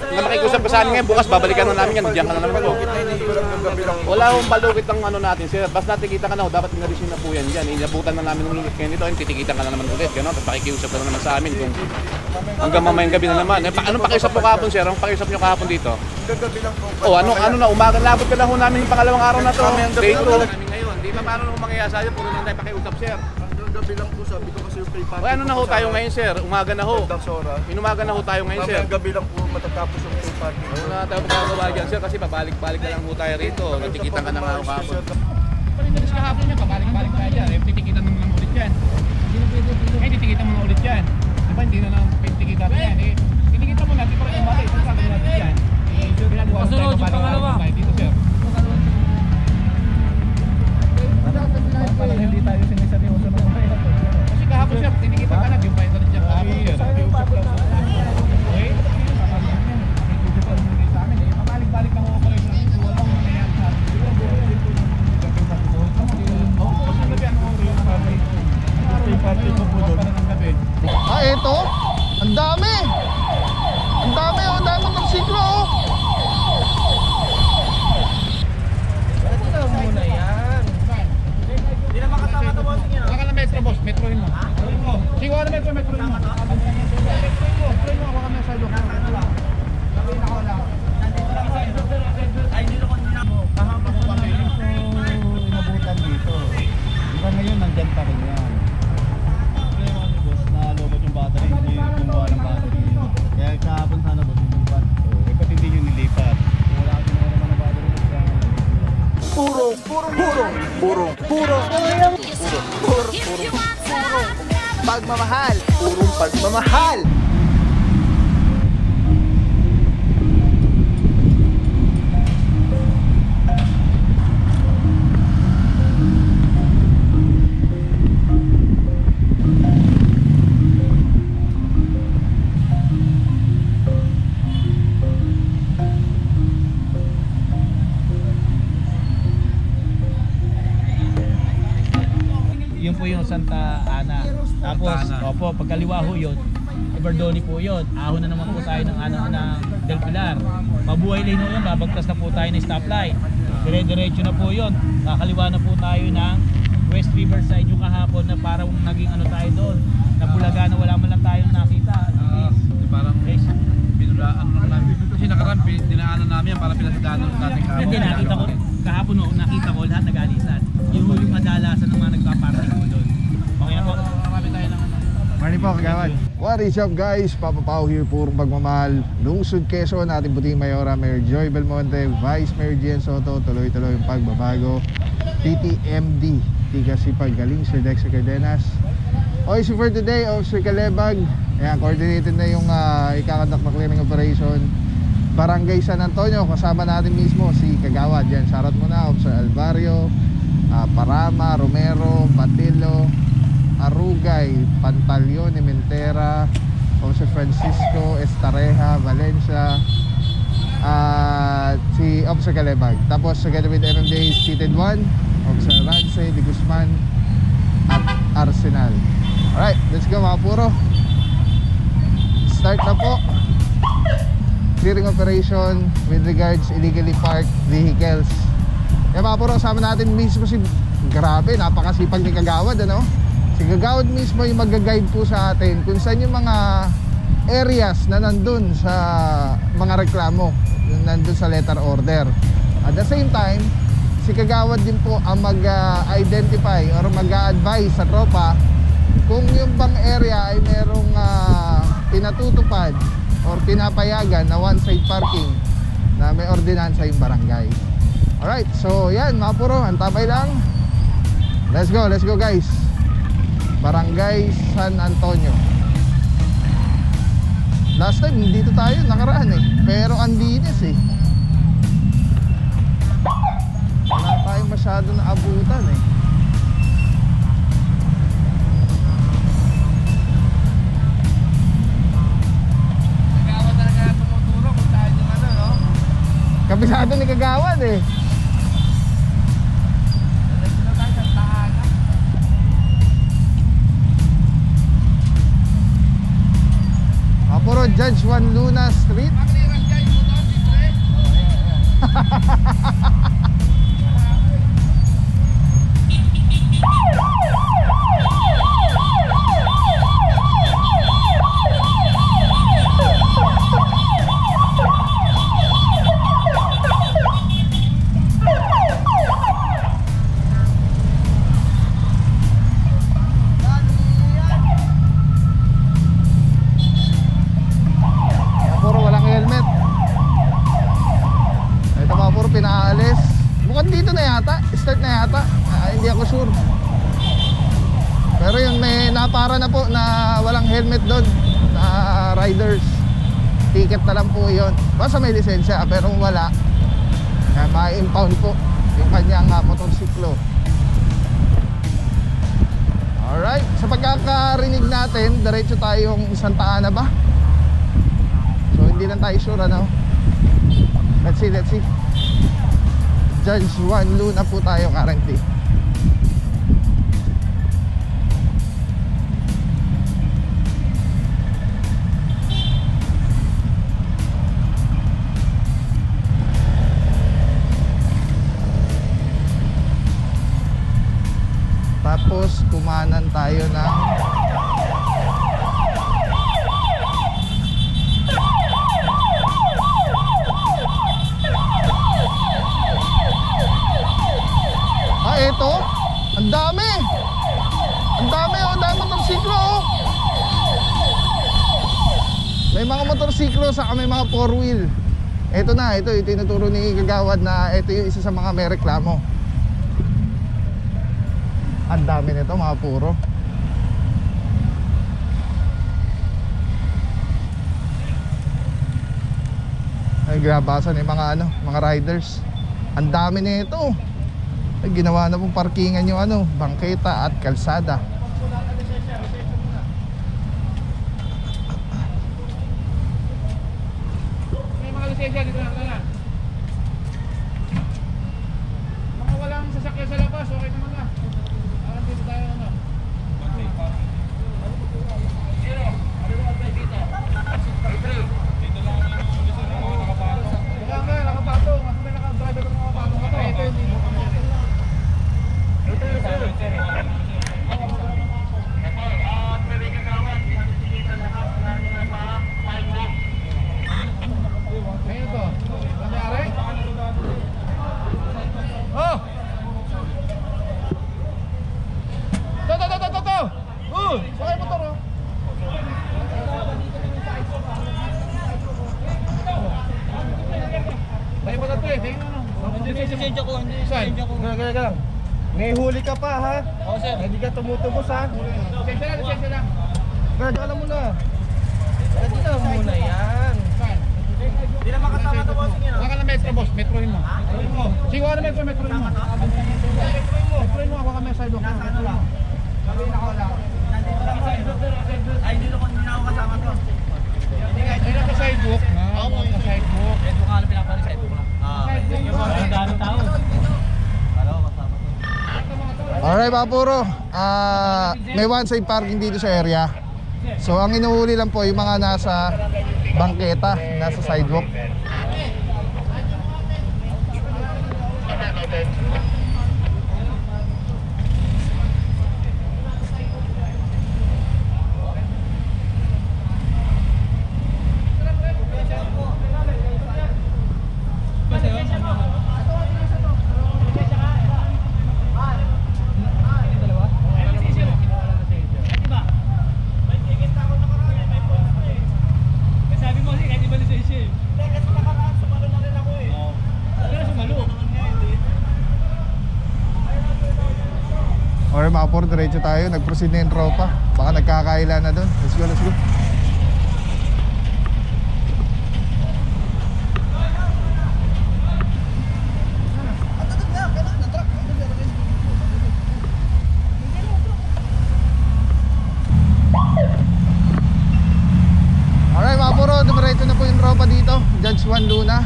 makikusap ka sa amin ngayon, bukas babalikan na namin yan, diyan ka na naman po. Wala akong balukit ang ano natin, sir. Basta natikita ka na, dapat inalisin na po yan dyan. Inabutan na namin ng ngayon dito, titikitan ka na naman ulit, gano'n. Tapos pakikiusap ka na naman sa amin kung hanggang mamayang gabi na naman. Anong pakiusap mo kahapon, sir? Anong pakiusap nyo kahapon dito? Gabi lang po. O ano na, umaga, labot ka lang ho namin yung pangalawang araw na to. Day 2. Ngayon, di ba paano nung mangyayari sa'yo, puro lang tayo pakiusap, sir. Gabi lang po, sabi ko kasi yung pay party. O ano na ho tayo ngayon, sir? Umaga na ho. Inumaga na ho tayo ngayon, sir. Gabi lang po matatapos yung pay party. Wala tayo magkagawa dyan, sir, kasi pabalik-balik na lang ho tayo rito. Nagtikitan ka na nga ho kahapon. Panilis kahapon niya, pabalik-balik tayo dyan. Titikitan mo naman ulit yan. Titikitan mo na ulit yan. Diba, hindi na lang titikitan na yan. Titikitan mo natin para umalis. Sabi natin yan. Pasunod yung pangalawa. Dito, sir. Parang hindi tayo siniseryoso na mga ito. Kasi kahapon, sir, tinikitan ka na. Yung bayan na rin dyan kahapon. Pakiusap lang sa okay? Pabalik-balik lang ako kayo. Walang mangyayari sa atin. Ito? Ang dami! Ang dami, oh! Ang dami ng siklo, oh! Hindi na makasama na bossing yun. Baka na metro, boss. Metroin mo. Sige, wala metro, metroin mo. Metroin mo, baka na sa ilok. Gawin ako lang. Ay, hindi na kanina mo. Kahapon ko kami inabutan dito. Diba ngayon, nandyan pa rin yan. Problema kami, boss, nalobot yung battery. Hindi kumuha ng battery. Kaya kahapon sana, boss, nilipat. Ba't hindi nyo nilipat? Wala kami naman ng battery. Puro pagmamahal. Purong pagmamahal. Yun po yung Santa Ana. Tapos, opo, pagkaliwa ho yun, Iberdoni po yun. Ahon na naman po tayo ng Del Pilar. Mabuhay lane ho yun, babagtas na po tayo ng stoplight. Dire-diretso na po yun. Kakaliwa na po tayo ng West Riverside yung kahapon na parang naging ano tayo doon. Nabulaga na wala man lang tayong nakita. Parang binulaan lang namin. Kasi nakaraan, dinaanan namin yan para pinatadaanan natin kahapon. Hindi, nakita ko, kahapon ho, nakita ko lahat nag-alisan. Yung huling kadalasan ng mga nagpa-party ko doon. Okay po, marami tayo ng Morning po, kagawad. What is up, guys? Papa Pao here, purong pagmamahal. Lungsod Quezon, ating puting Mayora, Mayor Joy Belmonte, Vice Mayor Gian Soto, tuloy-tuloy yung pagbabago. TTMD, Tigasipag Galing, Sir Dexter Cardenas. OIC for today, Officer Calebag. Ayan, coordinated na yung ikakandak na clearing operation. Barangay San Antonio, kasama natin mismo si Kagawad. Yan, shoutout muna, Officer Alvario, Parama, Romero, Patilo, Arugay, Pantalyon, Imentera, Officer Francisco, Estareja, Valencia, si Officer Calebag. Tapos together with MMDA Seated 1, Officer Lance, De Guzman at Arsenal. Alright, let's go mga puro. Start na po. Clearing operation with regards illegally parked vehicles. Kaya mga puro, kasama natin mismo si, grabe, napakasipag ni Kagawad, ano? Si Kagawad mismo yung mag-guide po sa atin kung saan yung mga areas na nandun sa mga reklamo, nandun sa letter order. At the same time, si Kagawad din po ang mag-identify or mag-advise sa tropa kung yung bang area ay merong pinatutupad or pinapayagan na one-side parking na may ordinansa yung barangay. Alright, so yan mga puro, antabay lang. Let's go guys. Barangay San Antonio. Last time dito tayo nakaraan eh, pero ang linis eh. Wala tayong masyado na abutan eh. Kagawad talaga tumuturo kung saan yung ano, no? Kabisado ni Kagawad eh. Puro Judge Juan Luna Street. yata, start na yata. Hindi ako sure. Pero yun, may napara na po na walang helmet doon na riders. Ticket na lang po yun. Basta may lisensya, pero kung wala, ma-impound po yung kanyang motorsiklo. Alright, sa pagkakarinig natin, diretso tayong Santa Ana ba? So hindi lang tayo sure, ano? Let's see. Judge Juan Luna po tayo currently. Tapos kumanan tayo ng eto, ang dami motorsiklo, oh. May mga motorsiklo sa may mga 4-wheel. Ito yung tinuturo ni Kagawad na ito yung isa sa mga may reklamo. Ang dami nito, mga puro. Ay, grabasan yung mga riders. Ang dami nito. Ay, ginawa na pong parkingan yung bangketa at kalsada. May mga lisensya dito na. Mga walang sasakyan sa labas, okay naman na. Parang dito tayo nakapatong. Mas may nakadriver ng mga patong ka to. Ayun to. Nangyari? Oh! To! Sakay motor, oh. Tayo pa na to, eh. Tingin ano. Lisensya ko. Galang. May huli ka pa, ha? Oo, sir. Hindi ka tumutubos, ha? Lisensya lang. Alam mo na. Pwede na muna yan. Hindi na makasama to, boss. Wala ka na metro, boss. Metrohin mo. Sige, wala na metrohin mo. Metrohin mo, ako ka may sidewalk. Nasaan lang? Sabihin ako lang. Ay, hindi na ako kasama to. Hindi na ka sidewalk. Oo, ka sidewalk. Sidewalk ka lang pinapari, sidewalk lang. Ang daming tao. Alright, mga puro. May one side parking dito sa area. So ang inuhuli lang po yung mga nasa bangketa, nasa sidewalk. Alright, mga puro, diretso tayo. Nag-proceed na yung tropa. Baka nagkakaila na doon. Let's go. Alright, mga puro, dumiretso na po yung tropa dito. Judge Juan Luna.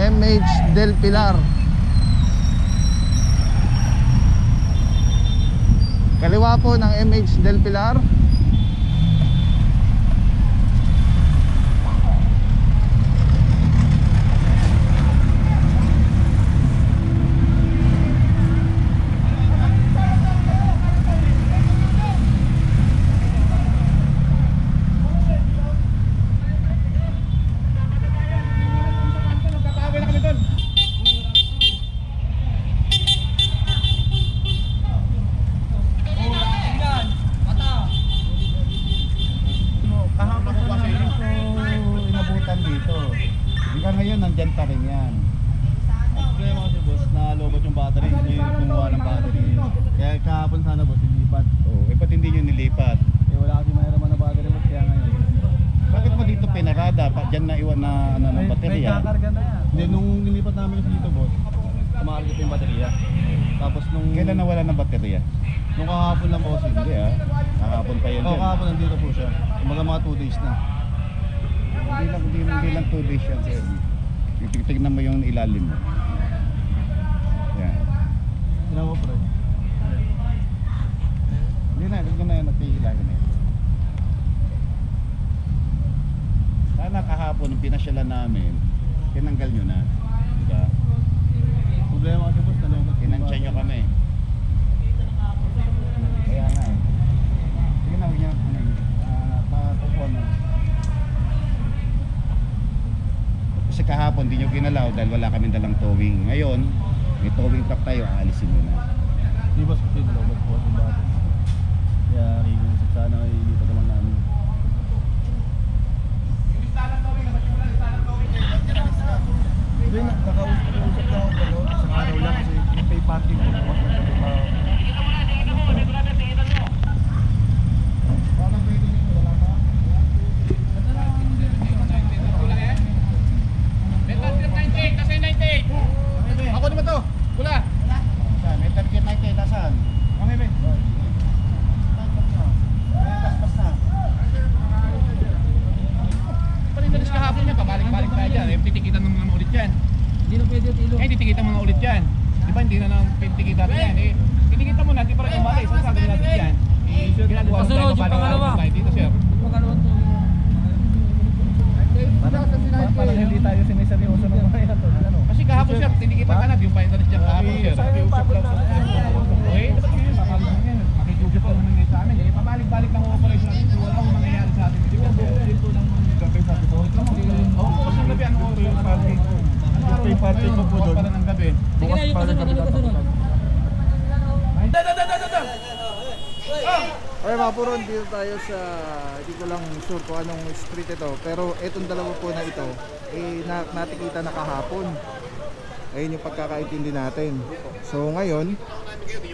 MH Del Pilar. Kaliwa po ng MH Del Pilar. ngayon nandyan pa rin yan. Ang problema kasi boss, nalobot yung battery, hindi nyo kumuha ng battery. Kaya kahapon sana boss, nilipat. Oo, ba't hindi nyo nilipat? Eh wala kasi mayroon na battery boss, kaya ngayon. Bakit mo dito pinarada? Diyan na iwan na ano, ng baterya? May kakarga na yan. Hindi, nung nilipat namin kasi dito boss, kumakarga pa yung baterya. Tapos nung... Kailan nawala ng baterya? Nung kahapon lang boss, Hindi ah, kahapon pa yun Oo, dyan. kahapon nandito po siya. Kumbaga mga 2 days na. Hindi lang 2 days yan sir. Tignan mo yung ilalim mo. Yan. Tinawa po rin. Hindi na, huwag na yan nagpigilan eh. Sana kahapon nung pinasyalan namin, tinanggal nyo na. Diba? Problema kasi boss, nalobot. Tinansya nyo kami. Kaya nga eh. Sige na, huwag nyo. Patupuan mo. Kasi kahapon di nyo ginalaw dahil wala kami dalang towing. Ngayon, may towing truck tayo, aalisin nyo na. Di boss, kasi nalobot po ang bata. Kaya rinisip sana kayo dito naman namin. Hindi, nakausap lang ako gano'n. Isang araw lang kasi yung pay parking ko. Ako naman to. Pula. Saan? May target 90, nasaan? Okay, be. Palinis kahapon niya, pabalik-balik tayo dyan. Eh, titikitan mo naman ulit yan. Hindi na pwede tilo. Eh, titikitan mo na ulit yan. Di ba, hindi na nang titikitan na yan. Eh, titikitan mo na, di pa rin umalis. Ang sabi natin yan. Eh, ginagawa mo tayo, Pasunod yung pabalik-balik pangalawa. tayo dito, sir. Pagkalawat to. Parang hindi tayo siniseryoso ng mga yan. Ano? Kasi kahapon, sir, titikitan ka na. Di yung pa-interest dyan kahapon, sir. Sayang yung pagod na. Eh, dapat ngayon, makalang yan. Makikiusap pa naman ngayon sa amin. Eh, pabalik-balik lang ang operation natin. Wala akong mangyayari sa atin. Di ba, Dito ng gabi sabi ko. Oo, kasi ng gabi, ano oras yung parking? Ano araw Pay parking ko po doon. Para ng gabi. Sige na, yung kasunod, ano kasunod? Okay mga puron, dito tayo sa, hindi ko lang sure kung anong street ito, pero itong dalawa po na ito, eh natikita na kahapon. Ayun yung pagkakaintindi natin. So ngayon,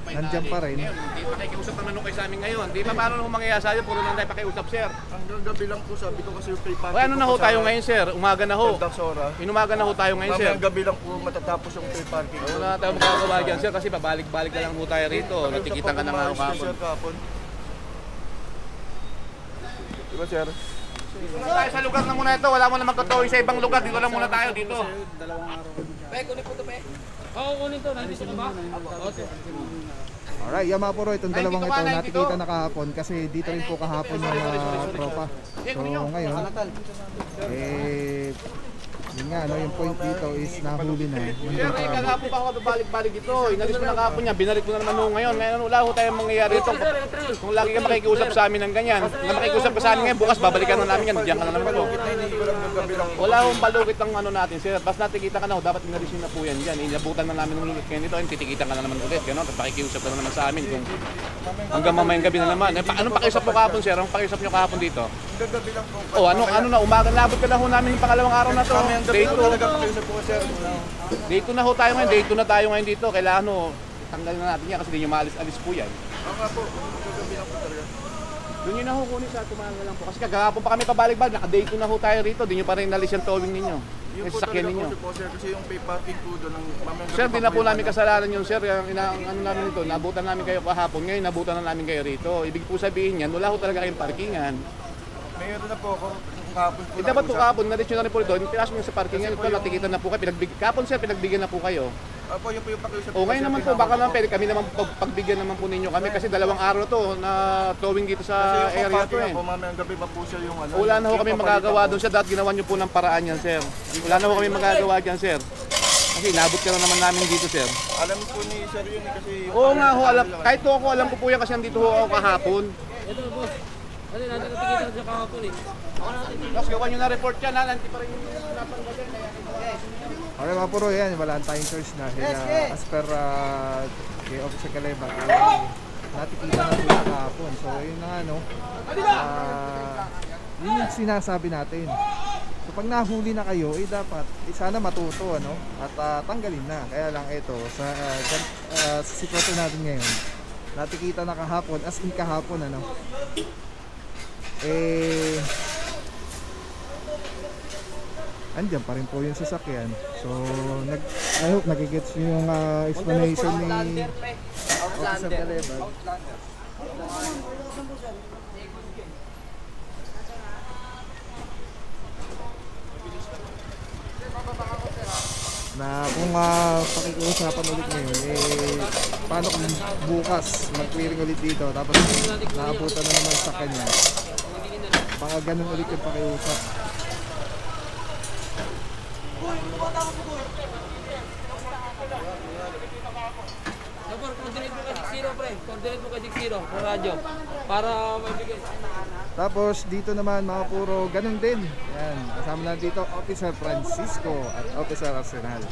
nandiyan pa rin. Hindi pakikiusap naman nung kayo sa amin ngayon. Di ba paano nung mangyayari sa atin? Puro nang tayo pakiusap sir. Hanggang gabi lang po sabi ko kasi yung pay parking. O ano na ho tayo ngayon sir? Umaga na ho. Sora. Inumaga na ho tayo ngayon sir. Hanggang gabi lang po matatapos yung pay parking. Wala na tayo magagawa dyan sir kasi pabalik-balik na lang ho tayo rito. Natikitan ka na nga ho kahapon. Diba sir? Dito na tayo sa lugar na muna ito. Wala mo na magtotowing sa ibang lugar. Dito lang muna tayo dito. Oo, kunin to. Nandito ka ba? Alright, yan mga puro, itong dalawang ito natikita na kahapon kasi dito rin po kahapon yung tropa. So ngayon, yun nga, no, yung point dito is nahuli na. Sir, eh, kagapon pa ako balik-balik dito. Inalis mo na kahapon niya. Binalik ko na naman ho ngayon. Ngayon wala ho tayong mangyayari ito. Kung lagi ka makikiusap sa amin ng ganyan. Kung makikiusap ka sa amin ngayon, bukas babalikan na namin yan. Diyan ka na naman po. Wala hong balukit ang ano natin, sir. Basta natikita ka na ho, dapat inalisin na po yan dyan. Inabutan na namin ng ngayon dito. Titikita ka na naman ulit. Gano'n, tapos pakikiusap ka na naman sa amin. Kung hanggang mamayang gabi na naman. Anong pakiusap mo kahapon, sir? Anong pakiusap nyo kahapon dito? Gabi lang po. O ano na, umaga labot ka na ho namin yung pangalawang araw na to. Day 2. Pakiusap po sir. Day 2 na ho tayo ngayon. Day 2 na tayo ngayon dito. Kailangan ho, tanggalin na natin yan kasi hindi nyo maalis-alis po yan. Ako nga po, gabi lang po talaga. Doon nyo na ho kunin sa tumaga lang po. Kasi kagahapon pa kami pabalik-balik. Naka-day 2 na ho tayo rito. Di nyo pa rin nalis yung towing ninyo. Yung Yung po sasakyan talaga ninyo. po sir, kasi yung pay parking po doon ng mamayang Sir, gabi di na po yun, namin kasalanan yun, sir. Yung ano namin ito, nabutan namin kayo kahapon. Ngayon, nabutan na namin kayo rito. Ibig po sabihin yan, wala ho talaga kayong parkingan. Meron na po ako kung kahapon po. Eh, dapat po kahapon, nalit nyo na rin po ito. Pinasok nyo sa parkingan. Ito, natikitan na po kayo. Kahapon, sir, pinagbigyan na po kayo. Opo, yun po yung pakiusap. O ngayon naman po, baka naman pwede kami naman pagbigyan naman po ninyo kami kasi dalawang araw to na towing dito sa area to eh. Po mamayang gabi pa po siya yung ano. Wala na ho kami magagawa doon sa dahil ginawa nyo po ng paraan yan, sir. Wala na ho kami magagawa dyan, sir. Kasi inabot ka na naman namin dito, sir. Alam po ni sir yun eh, kasi yung Oo nga ho, alam. Kahit po ako, alam ko po yan kasi nandito ho ako kahapon. Ito, boss. Ano, natin natikita na siya kahapon eh. Tapos gawa nyo na report yan, ha? Nanti pa rin yung napanggalan. Okay mga puro, yan, wala tayong choice na. As per kay Officer Caleba, natikita na po yung kahapon. So yun na nga, no. Yun yung sinasabi natin. So pag nahuli na kayo, dapat sana matuto, ano? At tanggalin na. Kaya lang ito, sa sitwasyon natin ngayon, natikita na kahapon, as in kahapon, ano? Andiyan pa rin po yung sasakyan. So, I hope nagigets nyo yung explanation ni Officer Calebag. Na kung pakikiusapan ulit ngayon, paano kung bukas mag-clearing ulit dito, tapos naabutan na naman sa kanya, baka ganun ulit yung pakiusap. Coordinate mo kay 6-0, pre. Coordinate mo kay 6-0 sa radyo para maibigay. Tapos dito naman mga puro ganun din. Yan, kasama na dito Officer Francisco at Officer Arsenal.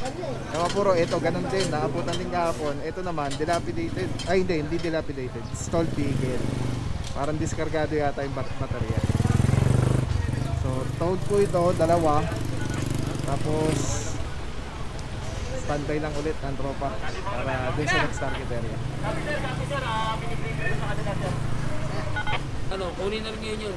Mga puro ito ganun din, naabutan din kahapon. Ito naman dilapidated. Ay hindi dilapidated. Stalled vehicle. Parang diskargado yata yung baterya. So towed po ito, dalawa. Tapos standby lang ulit ang tropa para dun sa next target area. Ano, kunin na rin ngayon yun.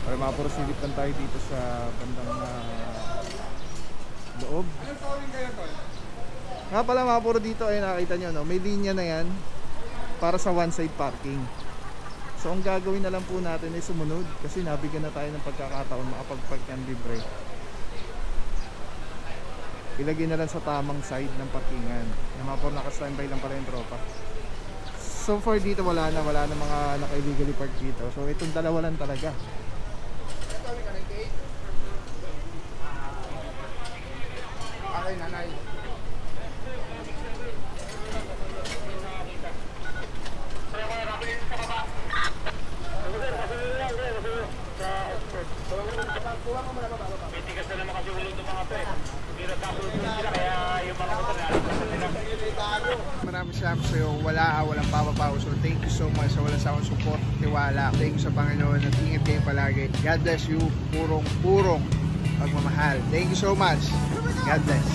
Para mapuro-silip lang tayo dito sa bandang loob. Nga pala mapuro dito ay nakita nyo, no? May linya na yan para sa one side parking. So ang gagawin na lang po natin ay sumunod kasi nabigyan na tayo ng pagkakataon makapag-park yan libre. Ilagay na lang sa tamang side ng parkingan. Na mapuro naka-standby lang pala yung tropa. So far dito wala na mga naka-illegally park dito. So itong dalawa lang talaga. Okay, nanay. Maraming salamat sa iyo. Walang papapaw. So thank you so much sa walang sawang support, tiwala. Thank you sa Panginoon at ingat kayo palagi. God bless you. Purong pagmamahal. Thank you so much. God bless.